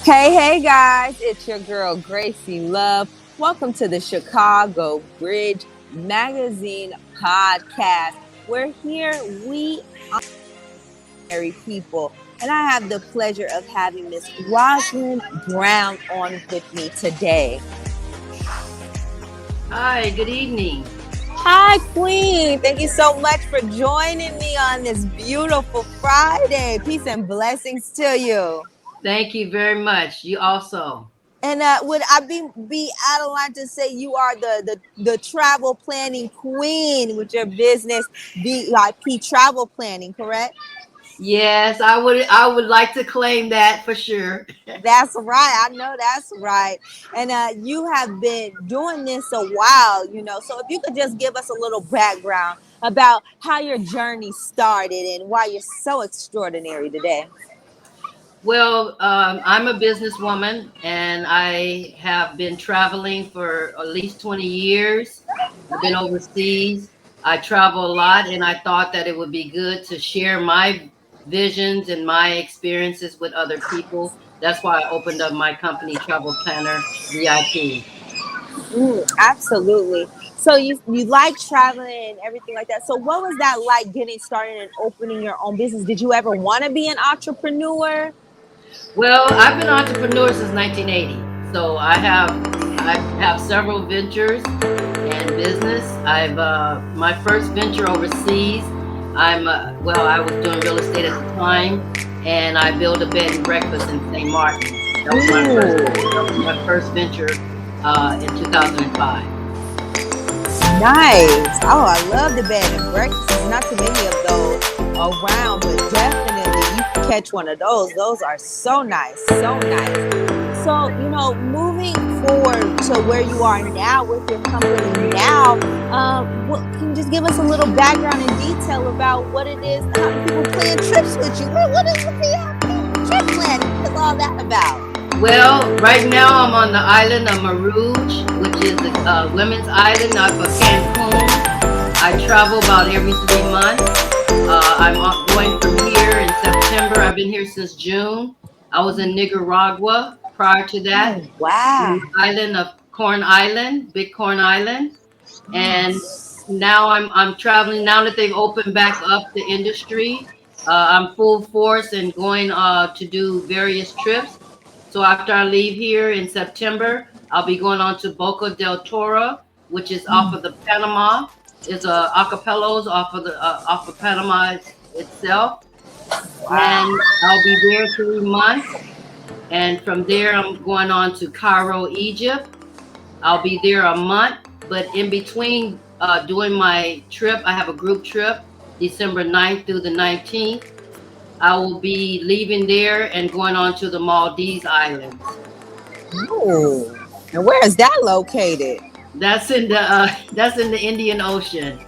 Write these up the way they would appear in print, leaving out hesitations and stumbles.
Hey guys, it's your girl Gracie Love. Welcome to the Chicago Bridge Magazine podcast. We're here, we are people, and I have the pleasure of having Miss Rosalind Brown on with me today. Hi, good evening. Hi, Queen. Thank you so much for joining me on this beautiful Friday. Peace and blessings to you. Thank you very much. You also. And would I be out of line to say you are the travel planning queen with your business VIP travel planning, correct? Yes, I would like to claim that for sure. That's right. I know that's right. And you have been doing this a while, So if you could just give us a little background about how your journey started and why you're so extraordinary today. Well, I'm a businesswoman and I have been traveling for at least 20 years. I've been overseas. I travel a lot and I thought that it would be good to share my visions and my experiences with other people. That's why I opened up my company, Travel Planner VIP. Absolutely. So you like traveling and everything like that. So what was that like getting started and opening your own business? Did you ever want to be an entrepreneur? Well, I've been an entrepreneur since 1980. So I have several ventures and business. I've my first venture overseas. I was doing real estate at the time, and I built a bed and breakfast in St. Martin. That was my first venture in 2005. Nice. Oh, I love the bed and breakfast. There's not too many of those around, but definitely you can catch one of those. Those are so nice. So nice. So, moving forward to where you are now with your company now, can you just give us a little background and detail about what it is, how people plan trips with you? What is the trip planning? What is all that about? Well, right now I'm on the island of Marouge, which is the women's island off of Cancun. I travel about every 3 months. Going from here in September. I've been here since June. I was in Nicaragua prior to that, Oh, wow. the island of Corn Island, Big Corn Island, and Yes. now I'm traveling. Now that they've opened back up the industry, I'm full force and going to do various trips. So after I leave here in September, I'll be going on to Boca del Toro, which is off of the Panama. It's archipelagos off of Panama itself, Wow. and I'll be there 3 months. And from there, I'm going on to Cairo, Egypt. I'll be there a month, but in between doing my trip, I have a group trip, December 9th through the 19th. I will be leaving there and going on to the Maldives Islands. Oh. And where is that located? That's in the Indian Ocean.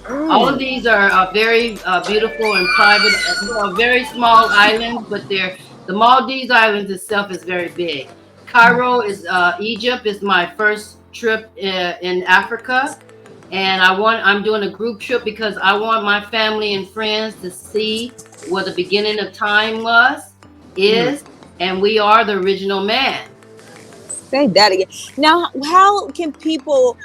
All of Mm. these are very beautiful and private, very small islands, but the Maldives Islands itself is very big. Cairo is Egypt is my first trip in Africa, and I'm doing a group trip because I want my family and friends to see where the beginning of time is, and we are the original man. Say that again. Now, how can people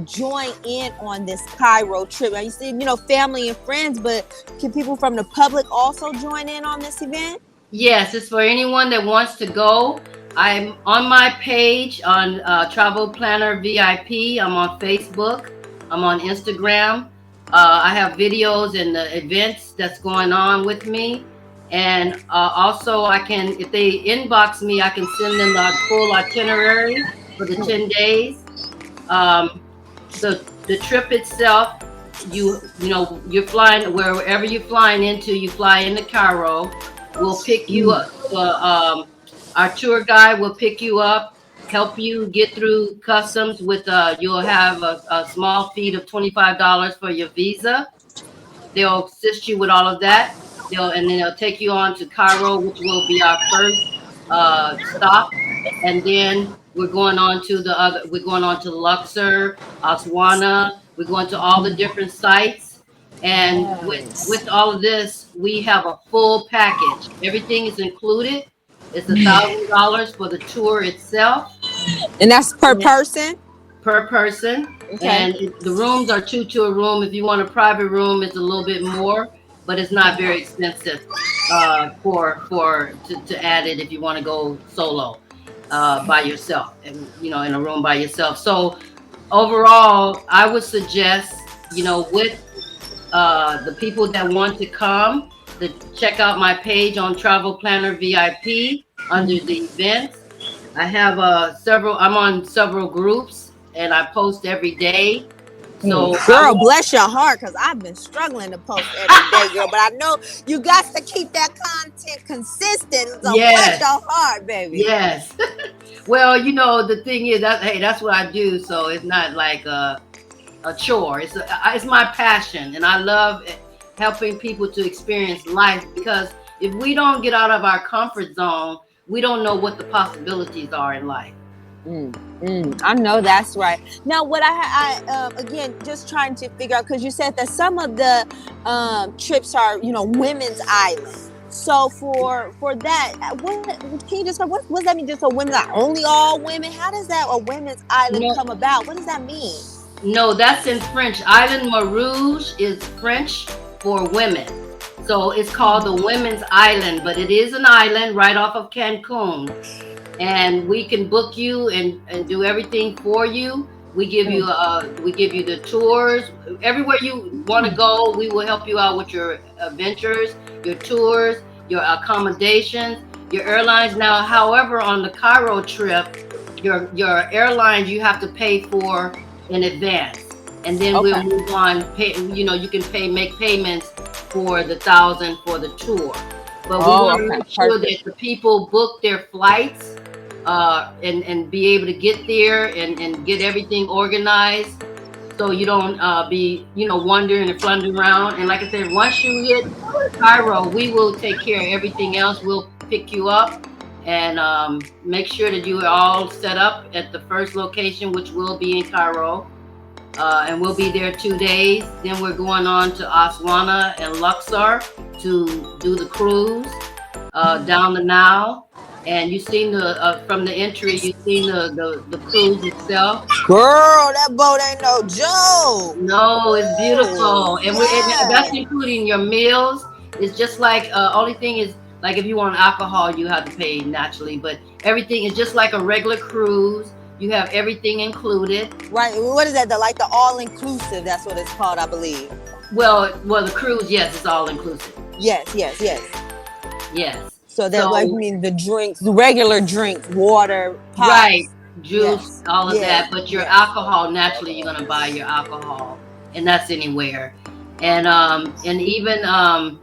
join in on this Cairo trip? Now, you see, family and friends, but can people from the public also join in on this event? Yes, it's for anyone that wants to go. I'm on my page on Travel Planner VIP. I'm on Facebook. I'm on Instagram. I have videos and the events that's going on with me. And also, if they inbox me, I can send them the full itinerary for the 10 days. Um, the trip itself, you're flying wherever you're flying into. You fly into Cairo. We'll pick you up. Our tour guide will pick you up, help you get through customs with. You'll have a small fee of $25 for your visa. They'll assist you with all of that. And then they'll take you on to Cairo, which will be our first stop, and then we're going on to the other. We're going on to Luxor, Aswana. We're going to all the different sites, and with Yes. with all of this, we have a full package. Everything is included. It's $1,000 for the tour itself. And that's per person? Per person. Okay. And the rooms are two to a room. If you want a private room, it's a little bit more, but it's not very expensive to add it if you want to go solo by yourself, and in a room by yourself. So overall, I would suggest, with the people that want to come, to check out my page on Travel Planner VIP under the events. I have I'm on several groups and I post every day. So girl, bless your heart, because I've been struggling to post every day, girl. But I know you got to keep that content consistent. So bless your heart, baby. Yes. Well, the thing is that's what I do. So it's not like a chore. It's my passion, and I love helping people to experience life, because if we don't get out of our comfort zone, we don't know what the possibilities are in life. I know that's right. Now, what I again, just trying to figure out, because you said that some of the trips are, women's island. So for that, what can you just what does that mean? Just a women's island, only all women? How does that a women's island come about? What does that mean? No, that's in French. Island Marouge is French for women. So it's called the Women's Island, but it is an island right off of Cancun. And we can book you and do everything for you. We give you the tours. Everywhere you want to go, we will help you out with your adventures, your tours, your accommodations, your airlines. Now, however, on the Cairo trip, your airlines you have to pay for in advance, and then we'll move on. You can make payments for the $1,000 for the tour, but we want to make sure that the people book their flights and be able to get there and get everything organized, so you don't be wandering and floundering around. And like I said, once you hit Cairo, we will take care of everything else. We'll pick you up and make sure that you are all set up at the first location, which will be in Cairo. And we'll be there 2 days. Then we're going on to Aswana and Luxor to do the cruise down the Nile. And you've seen from the entry, you've seen the cruise itself. Girl, that boat ain't no joke. No, it's beautiful. And that's including your meals. It's just like, only thing is, like if you want alcohol, you have to pay naturally. But everything is just like a regular cruise. You have everything included. Right. What is that? The all-inclusive. That's what it's called, I believe. Well, the cruise, yes, it's all-inclusive. Yes. So that means the drinks, the regular drinks, water, pops, right, juice, all of that. But your alcohol, naturally, you're gonna buy your alcohol, and that's anywhere. And even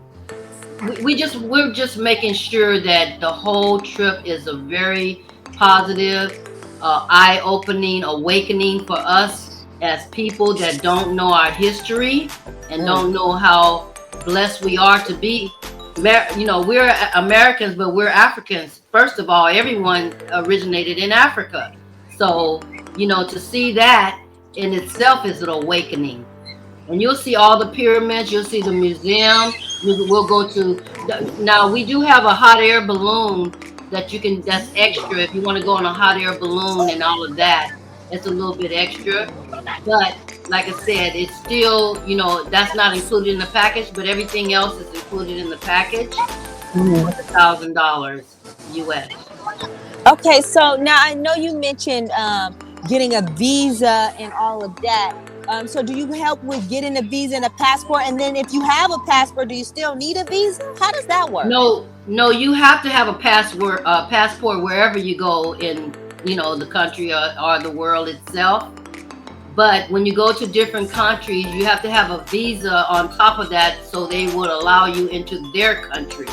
we're just making sure that the whole trip is a very positive, eye-opening, awakening for us as people that don't know our history and don't know how blessed we are to be. We're Americans, but we're Africans. First of all, everyone originated in Africa. So, to see that in itself is an awakening. And you'll see all the pyramids, you'll see the museum. We'll go to, now we do have a hot air balloon that's extra. If you want to go on a hot air balloon and all of that, it's a little bit extra. But like I said, it's still, that's not included in the package, but everything else is included in the package with $1,000 US. Okay, so now I know you mentioned getting a visa and all of that. So do you help with getting a visa and a passport? And then if you have a passport, do you still need a visa? How does that work? No, you have to have a passport wherever you go in, the country or the world itself. But when you go to different countries, you have to have a visa on top of that, so they would allow you into their country.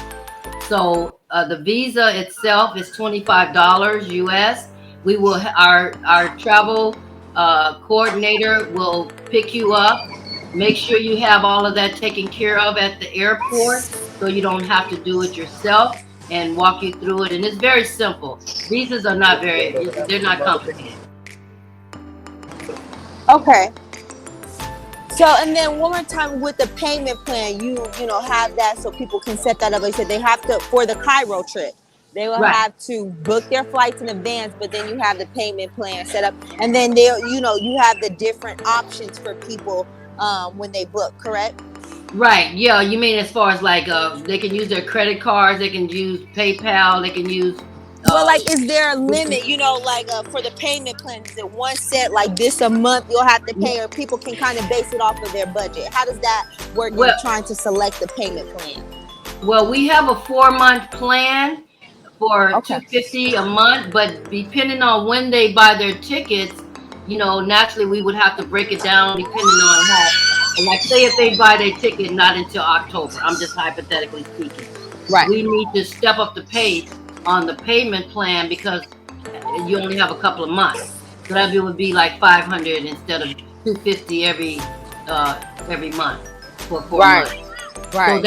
So the visa itself is $25 US. We will, our travel coordinator will pick you up, make sure you have all of that taken care of at the airport, so you don't have to do it yourself, and walk you through it. And it's very simple. Visas are they're not complicated. Okay. So, and then one more time with the payment plan, you have that so people can set that up. Like I said, they have to, for the Cairo trip, They will Right. have to book their flights in advance, but then you have the payment plan set up, and then they'll, you have the different options for people when they book. Correct? Right. Yeah. You mean as far as like they can use their credit cards, they can use PayPal, they can use Well, uh like, is there a limit? Like for the payment plan, is it one set like this a month you'll have to pay, or people can kind of base it off of their budget? How does that work in well trying to select the payment plan? well we have a 4-month plan for Okay. 250 a month, but depending on when they buy their tickets, naturally we would have to break it down depending on how, like say if they buy their ticket not until October, I'm just hypothetically speaking, Right. we need to step up the pace on the payment plan because you only have a couple of months. So that would be like 500 instead of 250 every month for 4 months. Right. So Right.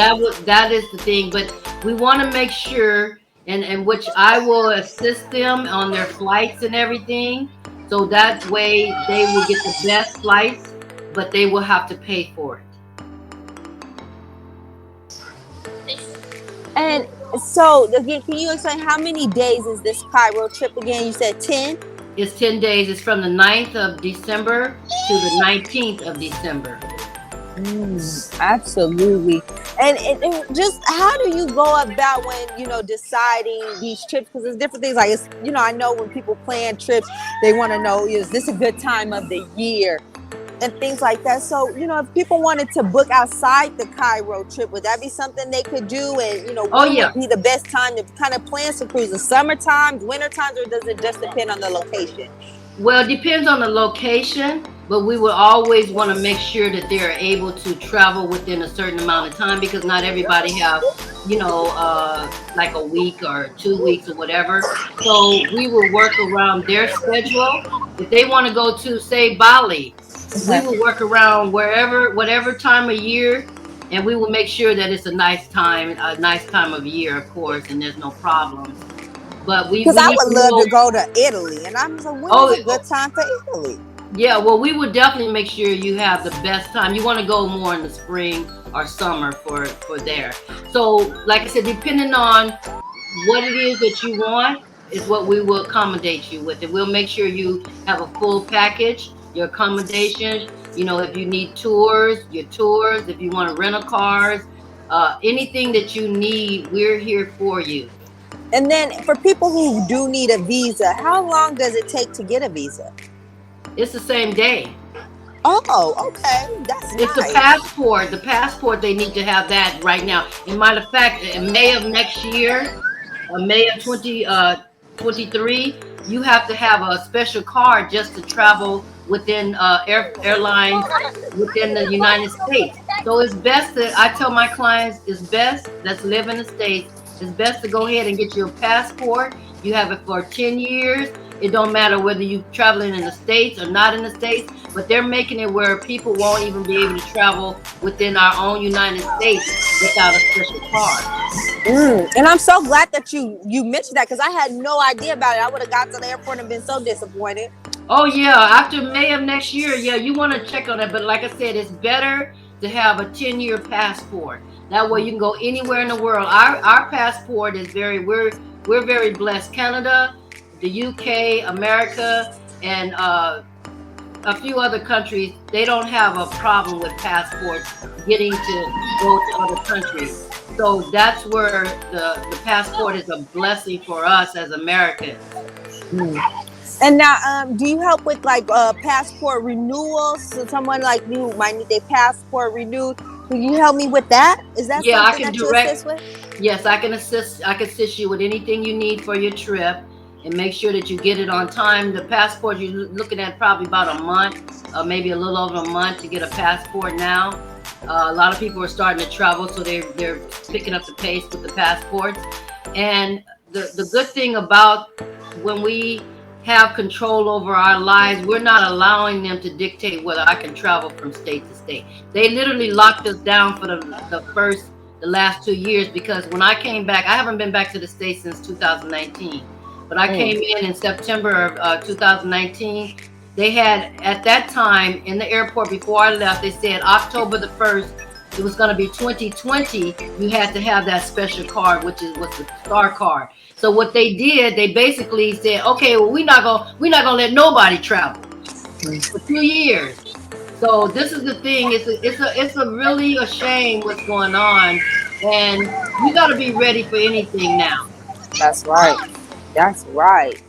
that is the thing, but we want to make sure, and which I will assist them on their flights and everything, so that way they will get the best flights, but they will have to pay for it. And so again, can you explain how many days is this Cairo trip again? You said 10? It's 10 days. It's from the 9th of December to the 19th of December. Absolutely. And just how do you go about when deciding these trips? Because there's different things. Like, I know when people plan trips, they want to know, is this a good time of the year and things like that. So if people wanted to book outside the Cairo trip, would that be something they could do? And Oh when yeah. would be the best time to kind of plan some cruises? Summer times, winter times, or does it just depend on the location? Well, it depends on the location, but we will always want to make sure that they're able to travel within a certain amount of time because not everybody have, like a week or 2 weeks or whatever. So we will work around their schedule. If they want to go to, say, Bali, we will work around whatever time of year, and we will make sure that it's a nice time of year, of course, and there's no problems. But we Because I need would to love know. to go to Italy, and I'm like, when is a Oh, good time for Italy? yeah, well, we would definitely make sure you have the best time. You want to go more in the spring or summer for there. So, like I said, depending on what it is that you want, is what we will accommodate you with. And we'll make sure you have a full package, your accommodations. If you need your tours, if you want to rent a cars, anything that you need, we're here for you. And then for people who do need a visa, how long does it take to get a visa? It's the same day. Oh, okay. That's It's the nice. passport. The passport, they need to have that right now. In matter of fact, in May of next year, May of 2023, you have to have a special card just to travel within airlines within the United States. So it's best that I tell my clients, it's best that's live in the States, it's best to go ahead and get you a passport. You have it for 10 years. It don't matter whether you're traveling in the States or not in the States, but they're making it where people won't even be able to travel within our own United States without a special card. And I'm so glad that you mentioned that, because I had no idea about it. I would have got to the airport and been so disappointed. Oh yeah, after May of next year, yeah, you want to check on it. But like I said, it's better to have a 10-year passport. That way you can go anywhere in the world. Our passport is we're very blessed. Canada, the UK, America, and a few other countries, they don't have a problem with passports getting to go to other countries. So that's where the passport is a blessing for us as Americans. And now, do you help with like passport renewals? So someone like you might need their passport renewed. Can you help me with that? Is that Yeah, I something can that you assist with? yes, I can assist. I can assist you with anything you need for your trip, and make sure that you get it on time. The passport you're looking at probably about a month, maybe a little over a month to get a passport now. A lot of people are starting to travel, so they're picking up the pace with the passports. And the good thing about when we have control over our lives, we're not allowing them to dictate whether I can travel from state to state. They literally locked us down for the last 2 years, because when I came back, I haven't been back to the States since 2019, but I came in September of 2019. They had, at that time in the airport before I left, they said October the 1st it was going to be 2020, you had to have that special card, was the star card. So what they did, they basically said, okay, well, we're not gonna let nobody travel for 2 years. So this is the thing. It's a really a shame what's going on, and you got to be ready for anything now. That's right. That's right.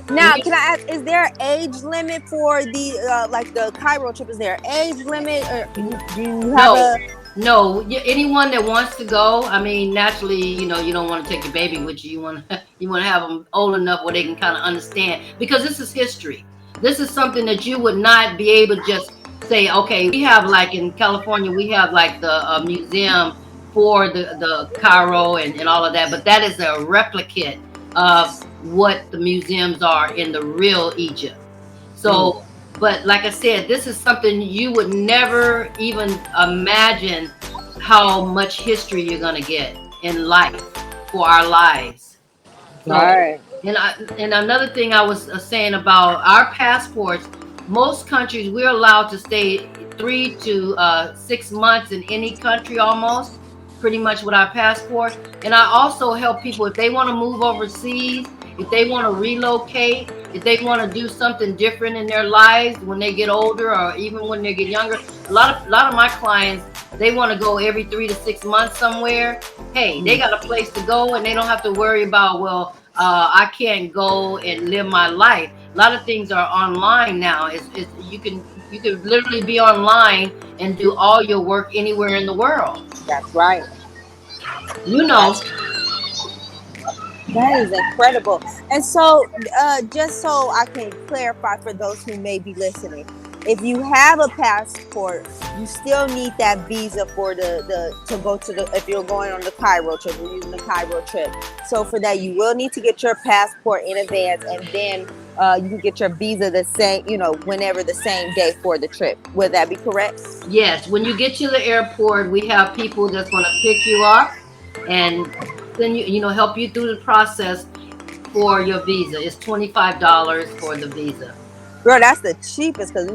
And Now, can I ask, is there an age limit for the like the Cairo trip? Is there an age limit, or do you have no, a no, anyone that wants to go. I mean, naturally, you don't want to take your baby with you. You want you want to have them old enough where they can kind of understand, because this is history. This is something that you would not be able to just say, okay, we have like in California, we have like the museum for the Cairo and all of that, but that is a replicate of what the museums are in the real Egypt. So, but like I said, this is something you would never even imagine how much history you're going to get in life for our lives. So, right? and another thing I was saying about our passports, most countries we're allowed to stay 3 to 6 months in any country almost, pretty much with our passport. And I also help people if they want to move overseas, if they want to relocate, if they want to do something different in their lives when they get older or even when they get younger. A lot of my clients, they want to go every 3 to 6 months somewhere. Hey, they got a place to go and they don't have to worry about, well, I can't go and live my life. A lot of things are online now. You can literally be online and do all your work anywhere in the world. That's right. You know. That is incredible. And so, just so I can clarify for those who may be listening, if you have a passport, you still need that visa for the to go to the, if you're going on the Cairo trip, we're using the Cairo trip. So for that, you will need to get your passport in advance, and then you can get your visa the same, whenever the same day for the trip. Would that be correct? Yes, when you get to the airport, we have people that's going to pick you up and then help you through the process for your visa. It's $25 for the visa. Girl, that's the cheapest, because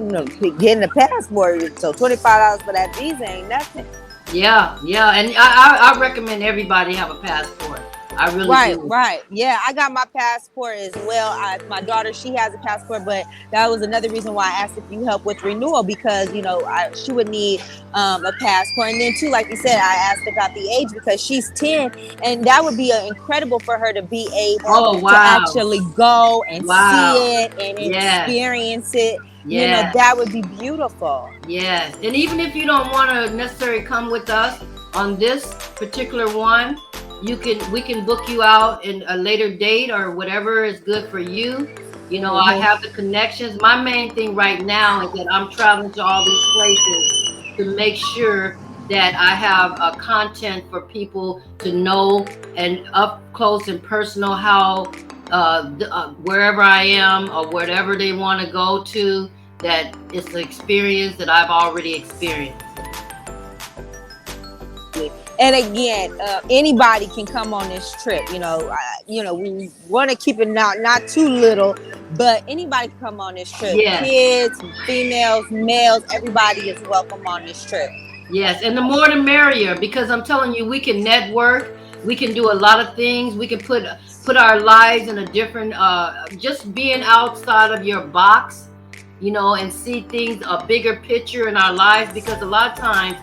getting a passport, so $25 for that visa ain't nothing. Yeah, and I recommend everybody have a passport. I really do. Right. Yeah, I got my passport as well. My daughter, she has a passport, but that was another reason why I asked if you help with renewal, because she would need a passport. And then too, like you said, I asked about the age because she's 10, and that would be incredible for her to be able to actually go and see it and experience it. Yes. That would be beautiful. Yes, and even if you don't want to necessarily come with us on this particular one, we can book you out in a later date or whatever is good for you. I have the connections. My main thing right now is that I'm traveling to all these places to make sure that I have content for people to know and up close and personal how wherever I am or wherever they want to go to, that it's the experience that I've already experienced. And again, anybody can come on this trip. We want to keep it not too little, but anybody can come on this trip. Yes. Kids, females, males, everybody is welcome on this trip. Yes, and the more the merrier, because I'm telling you, we can network, we can do a lot of things, we can put our lives in a different, just being outside of your box, and see things, a bigger picture in our lives, because a lot of times,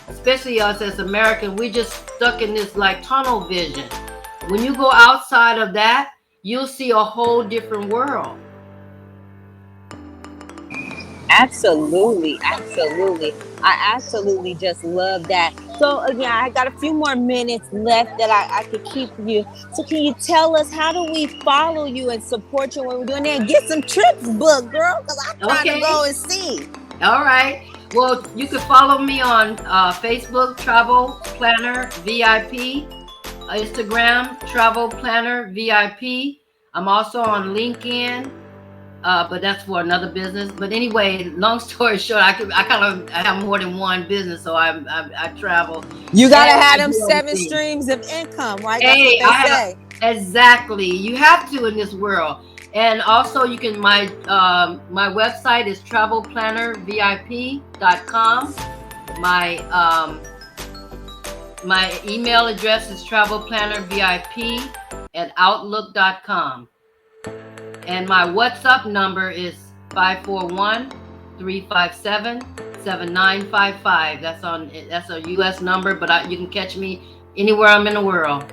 especially us as Americans, we just stuck in this like tunnel vision. When you go outside of that, you'll see a whole different world. Absolutely. I absolutely just love that. So again, I got a few more minutes left that I could keep you. So can you tell us, how do we follow you and support you when we're doing that? And get some trips booked, girl, because I'm trying to go and see. All right. Well, you can follow me on Facebook, Travel Planner VIP, Instagram, Travel Planner VIP. I'm also on LinkedIn, but that's for another business. But anyway, long story short, I have more than one business, so I travel. You gotta have them 7 streams of income, right? That's what they say. Exactly. You have to in this world. And also you can, my website is travelplannervip.com. My My email address is travelplannervip@outlook.com. And my WhatsApp number is 541-357-7955. That's a US number, but you can catch me anywhere I'm in the world.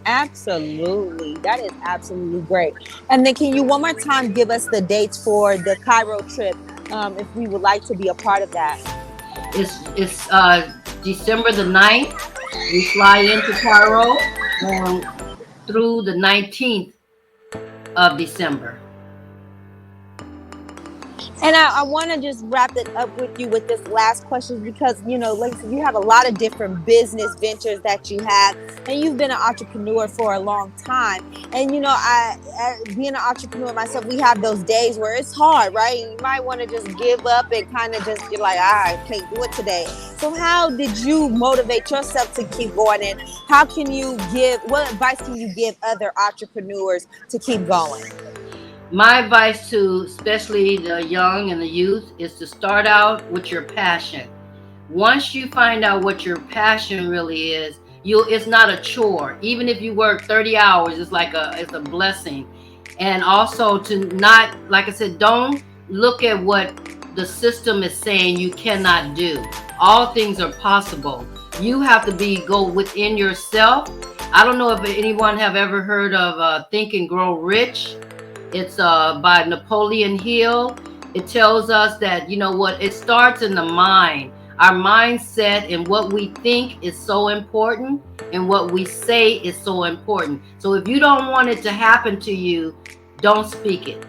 Absolutely. That is absolutely great. And then can you one more time give us the dates for the Cairo trip, if we would like to be a part of that? It's December the 9th. We fly into Cairo through the 19th of December. And I want to just wrap it up with you with this last question because, like I said, you have a lot of different business ventures that you have, and you've been an entrepreneur for a long time. And, being an entrepreneur myself, we have those days where it's hard, right? You might want to just give up and kind of just be like, I can't do it today. So how did you motivate yourself to keep going? And what advice can you give other entrepreneurs to keep going? My advice to especially the young and the youth is to start out with your passion. Once you find out what your passion really is, it's not a chore. Even if you work 30 hours, it's a blessing. And also to not, like I said, don't look at what the system is saying you cannot do. All things are possible. You have to go within yourself. I don't know if anyone have ever heard of Think and Grow Rich. It's by Napoleon Hill. It tells us that, it starts in the mind. Our mindset and what we think is so important, and what we say is so important. So if you don't want it to happen to you, don't speak it.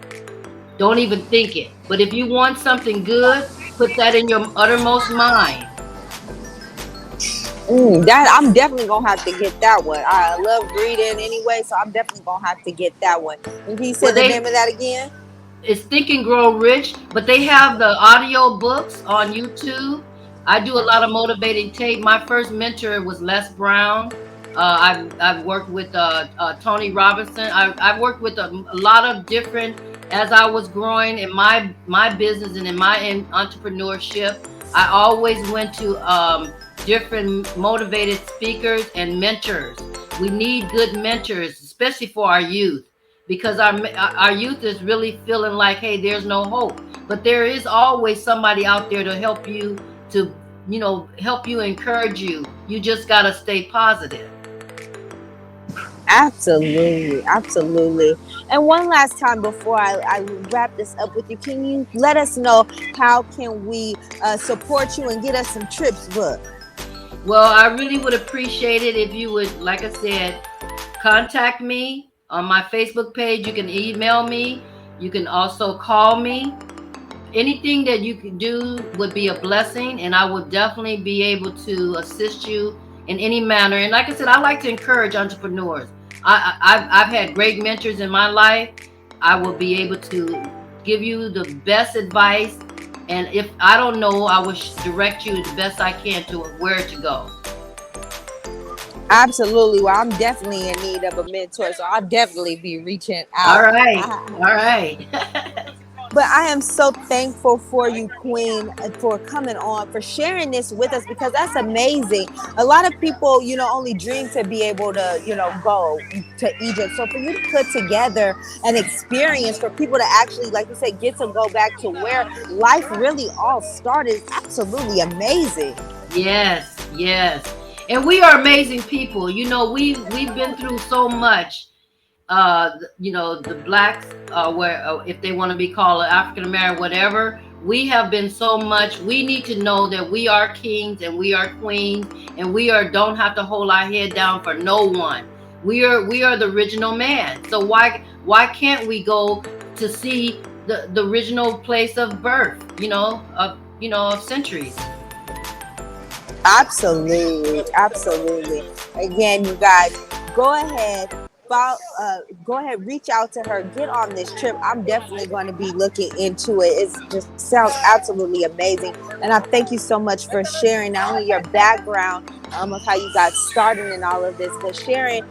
Don't even think it. But if you want something good, put that in your uttermost mind. That I'm definitely gonna have to get that one. I love reading anyway, so I'm definitely gonna have to get that one. And he said the name of that again? It's Think and Grow Rich, but they have the audio books on YouTube. I do a lot of motivating tape. My first mentor was Les Brown. I've worked with Tony Robinson. I've worked with a lot of different. As I was growing in my business and in my entrepreneurship, I always went to different motivated speakers and mentors. We need good mentors, especially for our youth, because our youth is really feeling like, hey, there's no hope. But there is always somebody out there to help you, encourage you. You just got to stay positive. Absolutely. Absolutely. And one last time before I wrap this up with you, can you let us know how can we support you and get us some trips booked? Well, I really would appreciate it if you would, like I said, contact me on my Facebook page. You can email me. You can also call me. Anything that you can do would be a blessing, and I would definitely be able to assist you in any manner. And like I said, I like to encourage entrepreneurs. I've had great mentors in my life. I will be able to give you the best advice. And if I don't know, I will direct you the best I can to where to go. Absolutely. Well, I'm definitely in need of a mentor, so I'll definitely be reaching out. All right. All right. But I am so thankful for you, Queen, for coming on, for sharing this with us, because that's amazing. A lot of people, only dream to be able to, go to Egypt. So for you to put together an experience for people to actually, like you said, get to go back to where life really all started is absolutely amazing. Yes, yes. And we are amazing people. We've been through so much. The blacks, where if they want to be called African American, whatever, we have been so much. We need to know that we are kings and we are queens, and don't have to hold our head down for no one. We are the original man. So why can't we go to see the original place of birth? Of centuries. Absolutely, absolutely. Again, you guys, go ahead. Go ahead, reach out to her, get on this trip. I'm definitely going to be looking into it. It just sounds absolutely amazing. And I thank you so much for sharing not only your background of how you got started in all of this, but sharing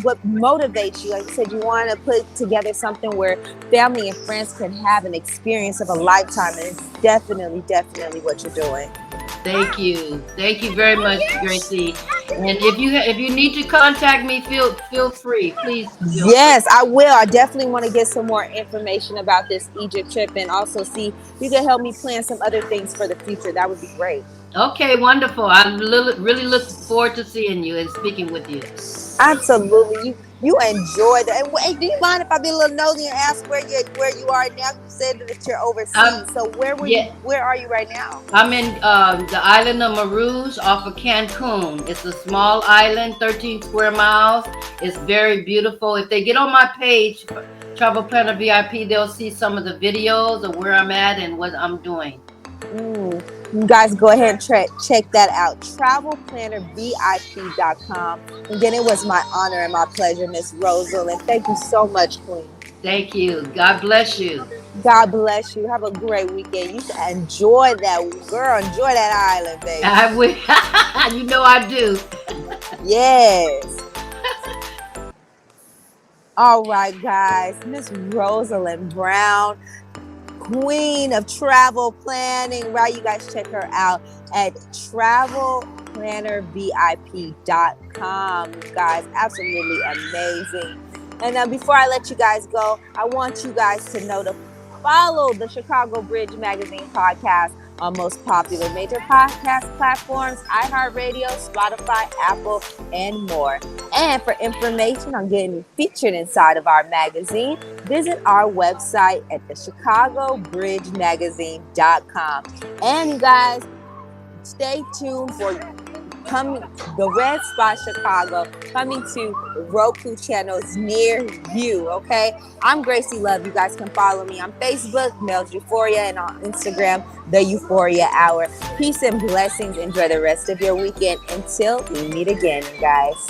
what motivates you. Like you said, you want to put together something where family and friends can have an experience of a lifetime. And it's definitely what you're doing. Thank you. Thank you very much, Gracie. And if you need to contact me, feel free. Please feel free. Yes, I will. I definitely want to get some more information about this Egypt trip and also see if you can help me plan some other things for the future. That would be great. Okay, wonderful. I really look forward to seeing you and speaking with you. Absolutely. You enjoy that. And wait, do you mind if I be a little nosy and ask where you are now? You said that you're Um, overseas. So yeah, where are you right now? I'm in the island of Mauruz off of Cancun. It's a small island, 13 square miles. It's very beautiful. If they get on my page, Travel Planner VIP, they'll see some of the videos of where I'm at and what I'm doing. You guys go ahead and check that out. TravelPlannerVIP.com. Again, it was my honor and my pleasure, Miss Rosalind. Thank you so much, Queen. Thank you. God bless you. God bless you. Have a great weekend. You can enjoy that, girl. Enjoy that island, baby. I will. You know I do. Yes. All right, guys. Miss Rosalind Brown, Queen of Travel Planning, right? You guys check her out at TravelPlannerVIP.com. You guys, absolutely amazing. And before I let you guys go, I want you guys to know to follow the Chicago Bridge Magazine podcast on most popular major podcast platforms, iHeartRadio, Spotify, Apple, and more. And for information on getting featured inside of our magazine, visit our website at thechicagobridgemagazine.com. And you guys, stay tuned for the Red Spot Chicago coming to Roku channels near you. Okay, I'm Gracie Love. You guys can follow me on Facebook, Mel's Euphoria, and on Instagram, The Euphoria Hour. Peace and blessings. Enjoy the rest of your weekend until we meet again, guys.